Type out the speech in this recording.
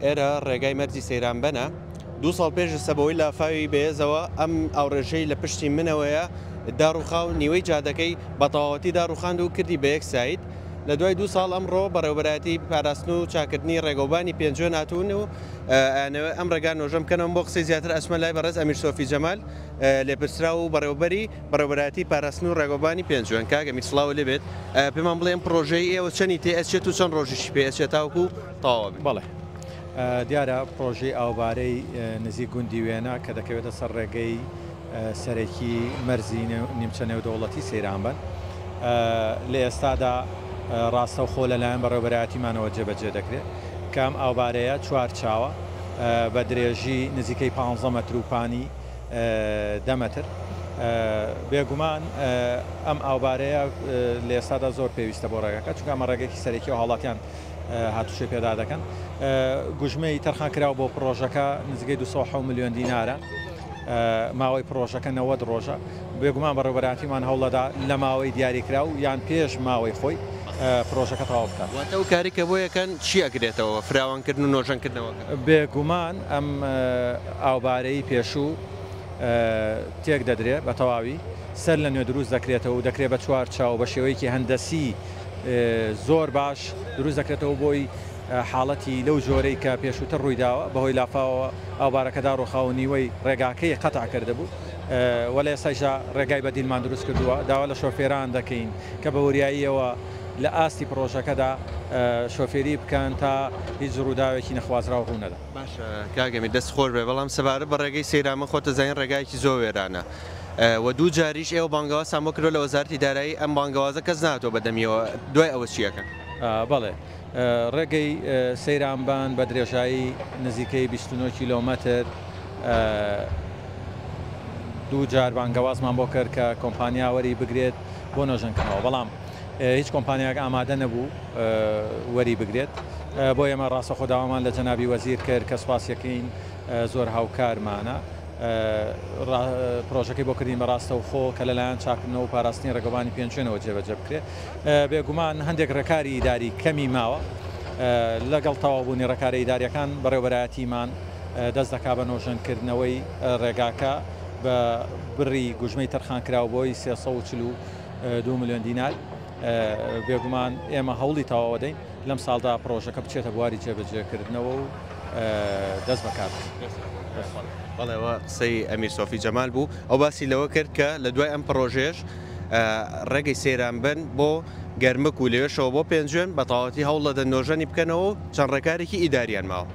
ئێرە ڕێگای مەرجی سەیرانبەنە 2 ساڵ پێش سەبەوەی لافاوی بەهێزەوە ئەم ئاوڕێژەی لە پشتی منەوەیە داڕوخاو نیوەی جادەکەی بە تەواوەتی داڕوخاند و کردی بە یەک سایت لە دوای 2 ساڵ ئەمڕۆ بەڕێوەبەرایەتی پاراستن و چاکردنی ڕێگەوبانی پێنجوێ هاتوون و ئەم ڕێگان نۆژەم بکەنەوە بۆ قسەی زیاتر ئەچمە لای بەڕێز ئەمیر سۆفی جەمال لێپرسرا و بەڕێوەبەرایەتی پاراستن و ڕێگەوبانی پێنجوێن کاگە میسڵاو لێبێت پێمان بڵێن پرۆژەی ئێوە چەندی تێ ئەچێت و چەند ڕۆژیشی پێ ئەچێت تاوەکو تەواو بڵێ دیارە پرۆژەی ئاوبارەی نزیک گوندی وێنە کە دەکەوێتە سەر ڕێگەی سەرەکی مەرزی نیمچە نێودەوڵەتی سەیرانبەن لە ئێستادا ڕاستە و خۆ لەلایەن بەڕێوەبەرایەتیمانەوە جێبەجێ دەکرێت کام ئاوبارەیە چوار چاوە بە درێژی نزیکەی 15 مەتر و پانی 10 مەتر بێگومان ئەم ئاوبارەیە لە ئێستادا زۆر پێویستە بۆ ڕێگەکە چونکە ئەمە ڕێگەی سەرەکی و هاوڵاتیان هاتوشێ پێدا دەکەن گوژمەی تەرخانکراوە بۆ پرۆژەکە نزیکەی 2 میلیۆن دینارە ماوەی پرۆژەکە 90 ڕۆژە بێگومان بەڕێوەبەرایەتیمان هەوڵەدا لە ماوەی دیاریکرا و یان پێش ماوەی خۆی پرۆژەکە تەواو بکات. واتە و کاریکە بۆ یەکەن چی ئەگرێتەوە فراوانکردن و نۆژەنکردنەوە بێگومان ئەم ئاوبارەی پێشوو تێک دەدرێت بە تەواوی سەر لە نوێ دروست دەکرێتەوە و دەکرێت بە چوار چاو بە شێوەیەکی هەندەسی زۆر باش دروست دەکرێتەوە بۆی حاڵەتی لەو جۆرەی کە پێشووتر ڕوویداوە بەهۆی لافاوە ئاوبارەکەدا ڕۆخاو نیوەی ڕێگاکەی قەتع کردبوو وەلە ئێستایشا ڕێگای بەدیلمان دروست کردووە داوا لە شۆفێران دەکەین کە بە وریاییەوە لە ئاستی پرۆژەکەدا شۆفێری بکەن تا هیچ ڕووداوێکی نەخوازراوە ڕوو نەدا. باشە کاگەمی دەست خۆش بێ بەڵام سەبارەت بە ڕێگەی سەیرانبەن خۆتە زانین ڕێگایکی زۆر وێرانە و دوو جاریش ئێوە بانگەوازان بۆ کردو لە وەزارەتی دارایی ئەم بانگەوازە کەس ناتۆ بەدەمیەوە دوای ئەوە چیەکەن؟ بەڵێ ڕێگەی سەیرانبان بە درێژایی نزیکەی 29 کیلۆمەتر دوو جار بانگەوازمان بۆ کرد کە کۆمپانیاوەری بگرێت بۆ نۆژەنکردنەوە بەڵام هیچ کۆمپانیاک ئامادە نەبوو وەری بگرێت بۆ ئێمە ڕاستە خۆداوامان لە جەنابی وەزیر کرد کە سوپاسیەکەین زۆر هاوکارمانە پرۆژەکەی بۆ کردین بەڕاستە و خۆ کە لەلایەن چاکردنەوە و پاراستنی ڕێگەوانی پێنجوێنەوە جێبەجێ بکرێت بێگومان هەندێک ڕێکاری ئیداری کەمی ماوە لەگەڵ تەواوبوونی ڕێکارە ئیداریەکان بەڕێوەبەرایەتیمان دەست دەکا بە نۆژەنکردنەوەی ڕێگاکە بە بڕی گوژمەی تەرخانکراوە بۆی 342 میلیۆن دینار بێگومان ئێمە هەوڵی تەواوە دەین لەم ساڵدا پرۆژەکە بچێتە بواری جێبەجێکردنەوە و دەست بەکار بەڵێەوە قسەی ئەمیر سۆفی جەمال بوو ئەو باسی لەوە کرد کە لە دوای ئەم پرۆژێش ڕێگەی سەیرانبەن بۆ گەرمک و لێوێشەوە بۆ پێنجوێن بە تەواوەتی هەوڵ لەدەن نۆژەنی بکەنەوە چەند ڕێکارێکی ئیداریان ماوە.